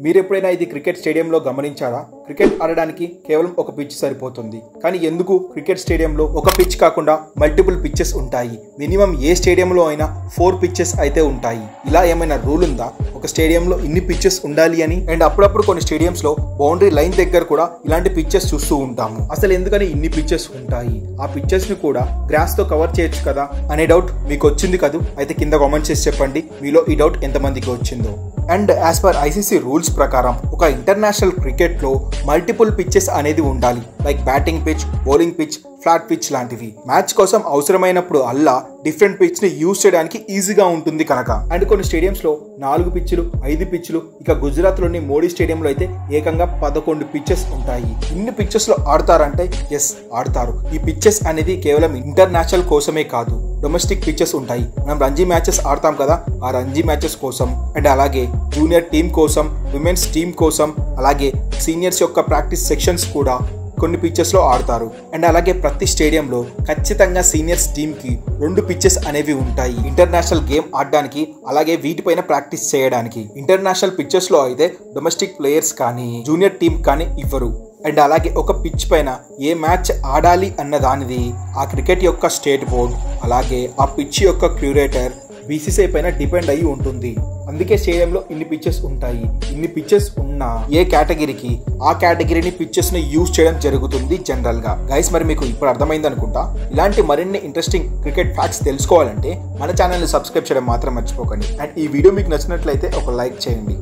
మీరు ఎప్పుడైనా ఇది క్రికెట్ స్టేడియంలో గమనించారా? క్రికెట్ ఆడడానికి కేవలం ఒక పిచ్ సరిపోతుంది. కానీ ఎందుకు క్రికెట్ స్టేడియంలో ఒక పిచ్ కాకుండా మల్టిపుల్ పిచ్చెస్ ఉంటాయి? మినిమం ఏ స్టేడియంలో అయినా 4 పిచ్చెస్ అయితే ఉంటాయి. ఇలా ఏమైనా రూల్ ఉందా ఒక స్టేడియంలో ఇన్ని పిచ్చెస్ ఉండాలి అని? అండ్ అప్పుడప్పుడు కొన్ని స్టేడియంస్ లో బౌండరీ లైన్ దగ్గర కూడా ఇలాంటి పిచ్చెస్ చూస్తూ ఉంటాము. అసలు ఎందుకని ఇన్ని పిచ్చెస్ ఉంటాయి? ఆ పిచ్చెస్ ని కూడా గ్రాస్ తో కవర్ చేయొచ్చు కదా అనే డౌట్ మీకు వచ్చింది కదా? అయితే కింద కామెంట్ చేసి చెప్పండి మీలో ఈ డౌట్ ఎంతమందికి వచ్చిందో. And as per ICC rules ప్రకారం ఒక ఇంటర్నేషనల్ క్రికెట్ లో మల్టిపుల్ పిచ్చెస్ అనేది ఉండాలి. Like batting pitch, bowling pitch, flat pitch లాంటివి. మ్యాచ్ కోసం అవసరమైనప్పుడు అల్లా డిఫరెంట్ పిచ్ ని యూజ్ చేయడానికి ఈజీగా ఉంటుంది కనుక. అండ్ కొన్ని స్టేడియంస్ లో 4 పిచ్చులు, 5 పిచ్చులు, ఇక గుజరాత్ లోని మోడీ స్టేడియంలో అయితే ఏకంగా 11 పిచ్చెస్ ఉంటాయి. ఇన్ని పిచ్చెస్ లో ఆడతారంటే ఎస్ ఆడతారు. ఈ పిచ్చెస్ అనేది కేవలం ఇంటర్నేషనల్ కోసమే కాదు, డొమెస్టిక్ పిచ్చెస్ ఉంటాయి. మనం రంజీ మ్యాచెస్ ఆడతాం కదా, ఆ రంజీ మ్యాచెస్ కోసం అండ్ అలాగే జూనియర్ టీమ్ కోసం, విమెన్స్ టీమ్ కోసం, అలాగే సీనియర్స్ యొక్క ప్రాక్టీస్ సెక్షన్స్ కూడా కొన్ని పిచ్చెస్ లో ఆడతారు. అండ్ అలాగే ప్రతి స్టేడియంలో ఖచ్చితంగా సీనియర్స్ టీమ్ కి 2 పిచ్చెస్ అనేవి ఉంటాయి ఇంటర్నేషనల్ గేమ్ ఆడడానికి, అలాగే వీటిపైన ప్రాక్టీస్ చేయడానికి. ఇంటర్నేషనల్ పిచ్చెస్ లో అయితే డొమెస్టిక్ ప్లేయర్స్ కానీ జూనియర్ టీమ్ కానీ ఇవ్వరు. అండ్ అలాగే ఒక పిచ్ పైన ఏ మ్యాచ్ ఆడాలి అన్న దానిది ఆ క్రికెట్ యొక్క స్టేట్ బోర్డ్, అలాగే ఆ పిచ్ యొక్క క్యూరేటర్, బీసీసీఐ పైన డిపెండ్ అయ్యి ఉంటుంది. అందుకే స్టేడియంలో ఇన్ని పిచ్చెస్ ఉంటాయి. ఇన్ని పిచ్చెస్ ఉన్న ఏ కేటగిరీకి ఆ కేటగిరీని పిచ్చెస్ ని యూజ్ చేయడం జరుగుతుంది జనరల్ గా. గైస్ మరి మీకు ఇప్పుడు అర్థమైంది అనుకుంటా. ఇలాంటి మరిన్ని ఇంట్రెస్టింగ్ క్రికెట్ ఫ్యాక్ట్స్ తెలుసుకోవాలంటే మన ఛానల్ ని సబ్స్క్రైబ్ చేయడం మాత్రం మర్చిపోకండి. అండ్ ఈ వీడియో మీకు నచ్చినట్లయితే ఒక లైక్ చేయండి.